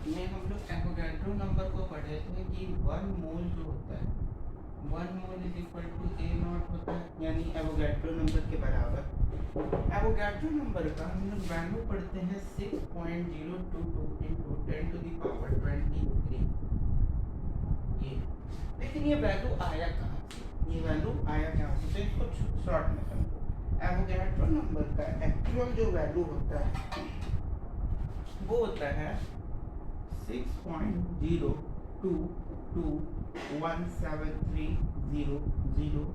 में हम लोग एवोगैड्रो नंबर को पढ़े थे कि 1 मोल जो होता है 1 mole is equal to A naught होता है, यानी एवोगैड्रो नंबर के बराबर। एवोगैड्रो नंबर का हम लोग वैल्यू पढ़ते हैं 6.022 इंटू 10⁻23। ये लेकिन ये वैल्यू आया कहाँ से, ये वैल्यू आया कहाँ से, तो इसको शॉर्ट में समझो। एवोगैड्रो नंबर का एक्चुअल जो वैल्यू होता है वो होता है 6.022173000।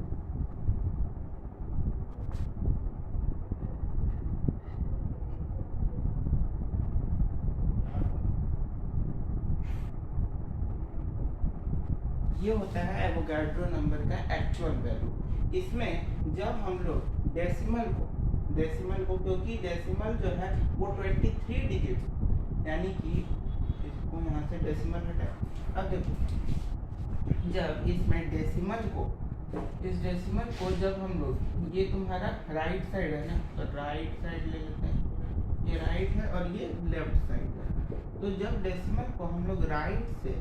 ये होता है एवोगैड्रो नंबर का एक्चुअल वैल्यू। इसमें जब हम लोग डेसिमल को क्योंकि डेसिमल जो है वो 23 डिजिट, यानी कि इसको यहाँ से डेसिमल हटा। अब देखो, जब इसमें इस डेसिमल को जब हम लोग, ये तुम्हारा राइट साइड है ना, तो राइट साइड ले लेते हैं, ये राइट है और ये लेफ्ट साइड है। तो जब डेसिमल को हम लोग राइट से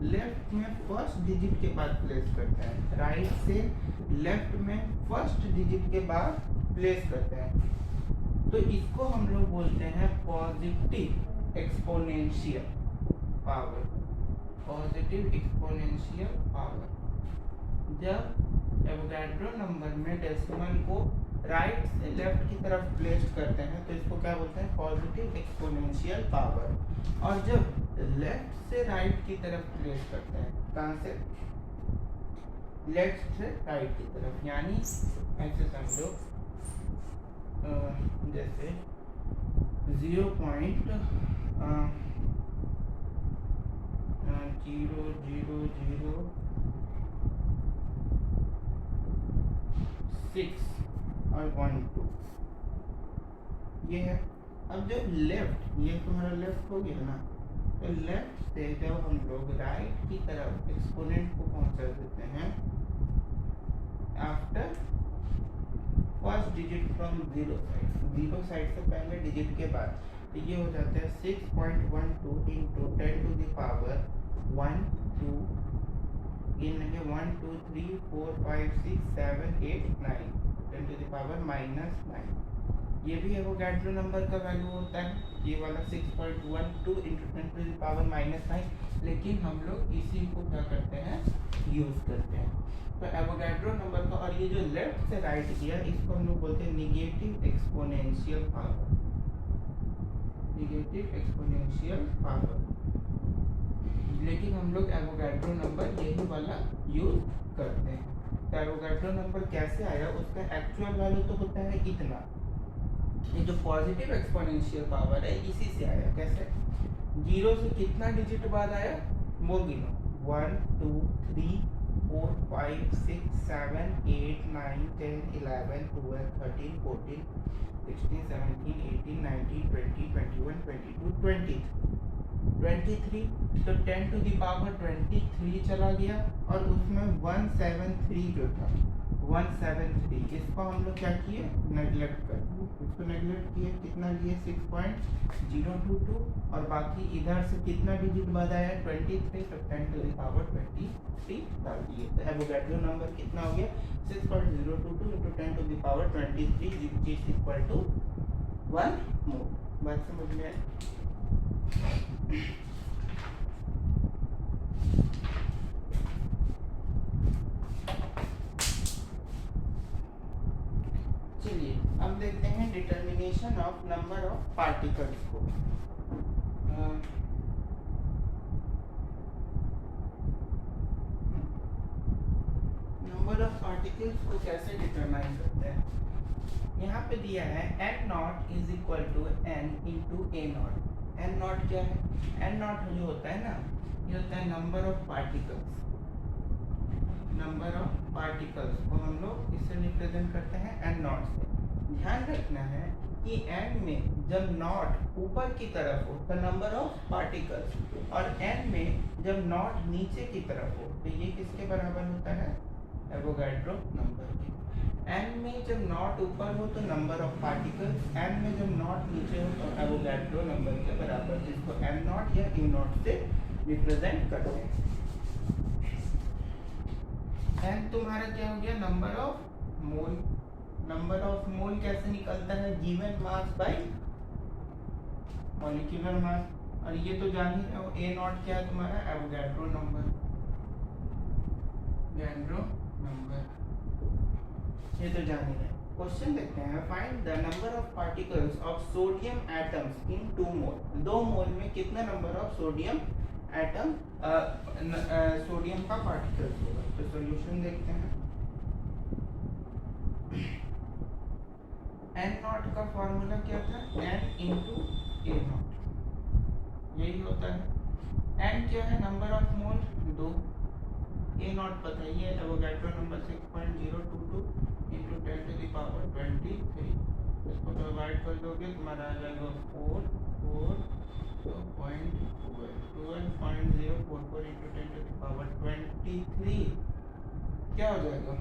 लेफ्ट में फर्स्ट डिजिट के बाद प्लेस करते हैं, राइट से लेफ्ट में फर्स्ट डिजिट के बाद प्लेस करते हैं, तो इसको हम लोग बोलते हैं positive exponential power. Positive exponential power. जब एवोगैड्रो नंबर में डेसिमल को राइट से लेफ्ट की तरफ प्लेस करते हैं तो इसको क्या बोलते हैं, पॉजिटिव एक्सपोनेंशियल पावर। और जब लेफ्ट से राइट की तरफ प्लेस करते हैं, कहाँ से, लेफ्ट से राइट की तरफ, यानी ऐसे समझो जैसे 0.0006 और 12 ये है। अब जो लेफ्ट, ये तुम्हारा लेफ्ट हो गया ना, तो लेफ्ट से जब हम लोग राइट की तरफ एक्सपोनेंट को पहुंचा देते हैं after first digit from zero side से पहले डिजिट के बाद, तो ये हो जाता है 6.12 इंटू 10⁻1 2 इन लगे 1 2 3 4 5 6 7 8 9 10⁻⁻9। ये भी एवोगैड्रो नंबर का वैल्यू होता है, ये वाला 6.12 इंटू 10⁻⁻9, लेकिन हम लोग इसी को क्या करते हैं, यूज करते हैं। तो एवोगैड्रो नंबर का, और ये जो लेफ्ट से राइट किया इसको हम लोग बोलते हैं negative exponential power. Negative exponential power. लेकिन हम लोग एवोगैड्रो नंबर यही वाला यूज करते हैं। तो एवोगैड्रो नंबर कैसे आया, उसका एक्चुअल वैल्यू तो होता है इतना। ये जो पॉजिटिव एक्सपोनेंशियल पावर है इसी से आया। कैसे, जीरो से कितना डिजिट बाद आया वो गिनो, 1 2 3 4 5 6 7 8 9 10 11 12 13 14 16 17 18 19 20 21 22 23। तो 10⁻23 चला गया, और उसमें 173 जो था 173, इसको हम लोग क्या किए, नेगलेक्ट कर दिए। इसको नेगलेक्ट किए, कितना लिए 6.022, और बाकी इधर से कितना डिजिट बाद आया 23, तो 10⁻23 डाल दिए। तो एवोगैड्रो नंबर कितना हो गया, 6.022 into 10⁻23 which is equal to 1 मोल। बात समझ में आई? चलिए अब देखते हैं determination of number of particles को। नंबर ऑफ पार्टिकल्स को कैसे डिटरमाइन करते हैं, यहाँ पे दिया है n naught is equal to n into a naught. n naught क्या है, n नॉट जो होता है ना, ये होता है number of particles. Number of particles को हम लोग इससे रिप्रेजेंट करते हैं n नॉट से। ध्यान रखना है कि n में जब नॉट ऊपर की तरफ हो तो नंबर ऑफ पार्टिकल्स, और n में जब नॉट नीचे की तरफ हो तो ये किसके बराबर होता है, एवोगैड्रो नंबर के। एन में जब नॉट ऊपर हो तो नंबर ऑफ पार्टिकल्स, एन में जब नॉट नीचे हो तो एवोगैड्रो नंबर के बराबर, जिसको एम नॉट या ई नॉट से रिप्रेजेंट करते हैं। एन तुम्हारा क्या हो गया, number of mole. Number of मोल कैसे निकलता है, given mass by molecular mass. और ये तो जान ही रहे हो ए नॉट क्या है तुम्हारा, एवोगैड्रो नंबर, गैड्रो नंबर, ये तो जान ही रहे। क्वेश्चन देखते हैं, find the number of particles of sodium atoms in 2 मोल। 2 मोल में कितना number of sodium atom sodium का पार्टिकल्स होगा। तो सॉल्यूशन देखते हैं। एन नॉट का फॉर्मूला क्या था, एन इंटू ए नॉट, यही होता है। एन क्या है, number of mole 2, A naught पता ही है, Avogadro number 6.022 into 10 to the power 23। इसको डिवाइड कर दोगे तुम्हारा आ जाएगा 12.044 इंटू 10 टू द पावर 23, क्या हो जाएगा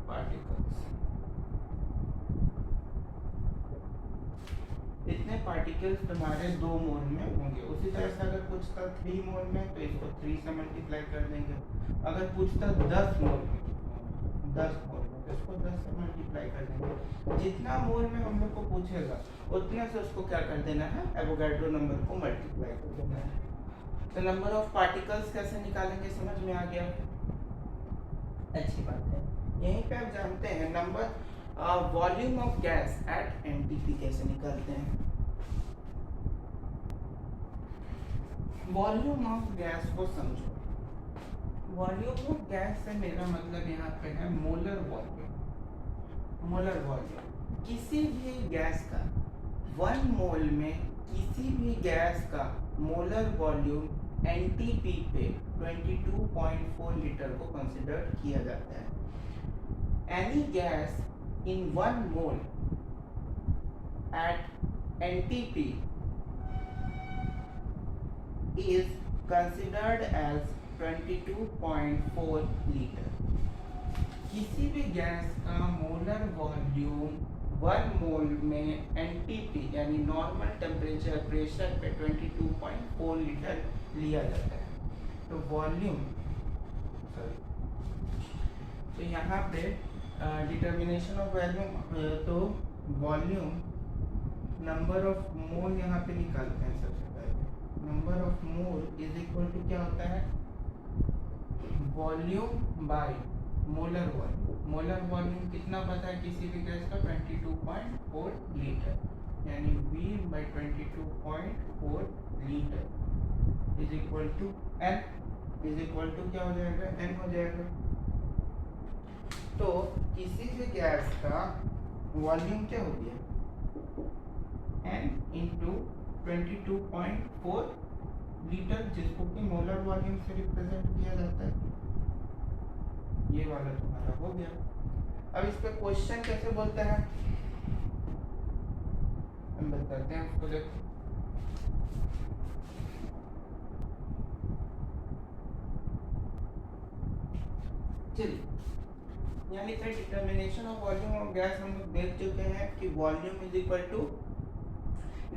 पार्टिकल्स। इतने पार्टिकल्स तुम्हारे 2 मोल में होंगे। उसी तरह से अगर पूछता 3 मोल में तो इसको 3 से मल्टीप्लाई कर देंगे। अगर पूछता 10 मोल में, 10 मोल में तो इसको 10 से मल्टीप्लाई कर देंगे। जितना मोल में हम लोग को पूछेगा उतने से उसको क्या कर देना है, एवोगैड्रो नंबर को मल्टीप्लाई कर देना है। तो नंबर ऑफ पार्टिकल्स कैसे निकालेंगे, समझ में आ गया, अच्छी बात है। यहीं पे आप जानते हैं number volume of gas at NTP कैसे निकालते हैं। वॉल्यूम ऑफ गैस को समझो। वॉल्यूम ऑफ गैस से मेरा मतलब यहाँ पे है मोलर वॉल्यूम। मोलर वॉल्यूम किसी भी गैस का 1 मोल में, किसी भी गैस का मोलर वॉल्यूम एनटीपी पे 22.4 लीटर को कंसिडर किया जाता है। Any gas in 1 mole at NTP is considered as 22.4 litre. किसी भी गैस का मोलर वॉल्यूम 1 मोल में एनटीपी यानी नॉर्मल टेम्परेचर प्रेशर पे 22.4 लीटर लिया जाता है। तो वॉल्यूम तो यहाँ पे डिटर्मिनेशन ऑफ वॉल्यूम, तो वॉल्यूम नंबर ऑफ मोल यहाँ पे निकालते हैं। सबसे पहले number of mole is equal to क्या होता है, volume by molar volume. Molar volume कितना पता है किसी भी गैस का, 22.4 लीटर, यानी V by 22.4 litre is equal to N is equal to क्या हो जाएगा, N हो जाएगा। तो किसी भी गैस का वॉल्यूम क्या हो गया, N इंटू 22.4 लीटर, जिसको कि मोलर वॉल्यूम से रिप्रेजेंट किया जाता है। ये वाला तुम्हारा हो गया। अब इस पे क्वेश्चन कैसे बोलता है हम बताते हैं उसको, देखो चलिए। यानी कि determination of volume of gas हम लोग देख चुके हैं कि volume is equal to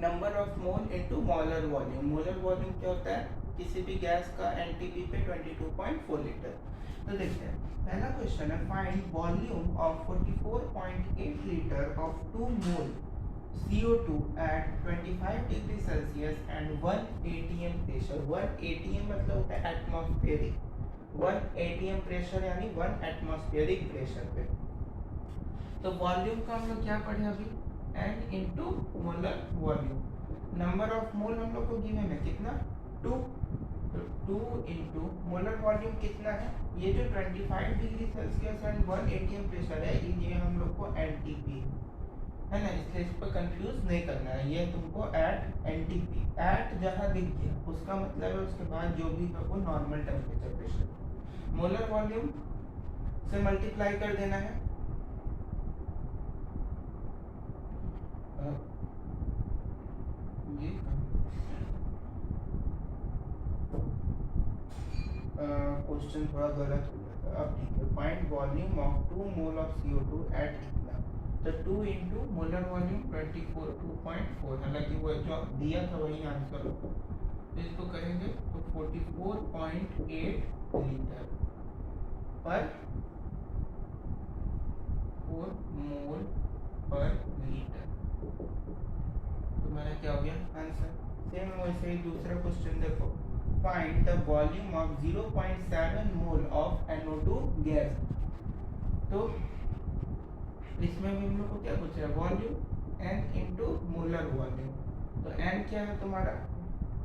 number of mole into molar volume. Molar volume क्या होता है, किसी भी गैस का एनटीपी पे 22.4 लीटर। तो देखते हैं पहला क्वेश्चन है, find volume of 44.8 litre of 2 mole CO2 at 25 degree Celsius and 1 atm pressure. 1 atm मतलब होता है एटमॉस्फेरिक, 1 atm प्रेशर यानी 1 एटमॉस्फेरिक प्रेशर पे। तो वॉल्यूम का हम लोग क्या पढ़े अभी, N into molar volume. Number of मोल हम लोग को गिवन है कितना, 2, तो 2 इंटू मोलर वॉल्यूम कितना है, ये जो 25 degree Celsius and 1 atm pressure है, ये हम लोग को एनटीपी है ना, इसलिए इस पर कंफ्यूज नहीं करना है। ये तुमको एट एनटीपी, एट जहाँ दिख गया उसका मतलब है उसके बाद जो भी है वो normal temperature pressure. Molar volume से मल्टीप्लाई कर देना है। ये क्वेश्चन थोड़ा गलत हो गया था, अब ठीक है। Find volume of 2 mole of CO2 at इतना, तो 2 इंटू मोलर वॉल्यूम 2.4, हालांकि वो जो दिया था वही आंसर होगा, तो इसको करेंगे तो 44.8 लीटर पर 4 मोल पर लीटर, तो मेरा क्या हो गया आंसर। सेम वैसे ही दूसरा क्वेश्चन देखो, find the volume of 0.7 mole of NO2 gas, तो इसमें भी हम लोग को क्या पूछ रहा है, volume n into molar volume, तो n क्या है तुम्हारा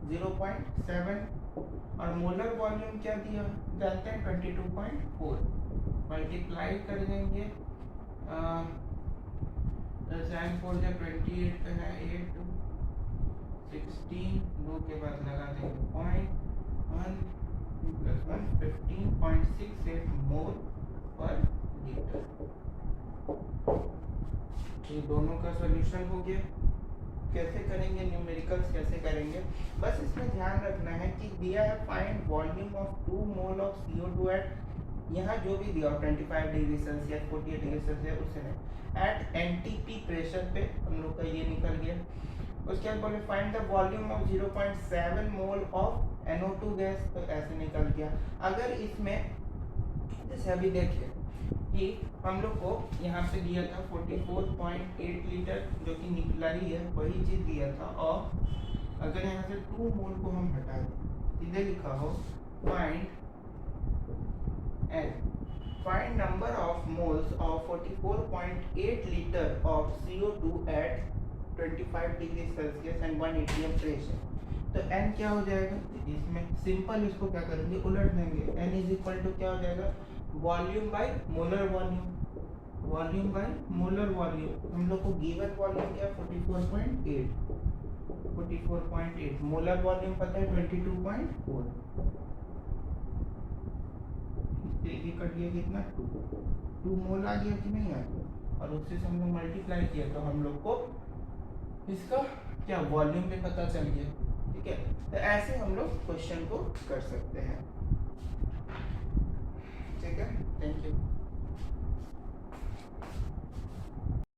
0.7 और मोलर वॉल्यूम क्या दिया जानते हैं 22.4, मल्टीप्लाई कर देंगे 4 पे है 8 16, 2 के बाद लगा देंगे 0.1 + 1 15.68 मोल पर लीटर। ये दोनों का सॉल्यूशन हो गया। कैसे करेंगे न्यूमेरिकल्स कैसे करेंगे, बस इसमें ध्यान रखना है कि दिया है find volume of 2 mole of CO2 at, यहाँ जो भी दिया 25 डिग्री सेल्सियस 48 डिग्री सेल्सियस उससे नहीं, एट NTP प्रेशर पे हम लोग का ये निकल गया। उसके बाद बोले find the volume of 0.7 mole of NO2 gas, तो ऐसे निकल गया। अगर इसमें जैसे अभी देखिए कि हम लोग को यहाँ पे दिया था 44.8 लीटर जो कि निकला ही है, वही चीज दिया था, और अगर यहाँ से 2 मोल को हम हटा दें, सीधे लिखा हो find find number of moles of 44.8 litre of CO2 at 25 degree Celsius and 1 atm pressure, तो n क्या हो जाएगा, इसमें सिंपल इसको क्या करेंगे उलट देंगे, n इज इक्वल टू क्या हो जाएगा volume by molar volume, volume by molar volume. हम लोग को गिवन वॉल्यूम क्या 44.8 मोलर वॉल्यूम पता है 22.4, ये कट गया कितना 2 मोल आ गया कि नहीं आ गया, और उससे हम लोग मल्टीप्लाई किया तो हम लोग को इसका क्या वॉल्यूम भी पता चल गया। ठीक है, तो ऐसे हम लोग क्वेश्चन को कर सकते हैं। ठीक है, थैंक यू।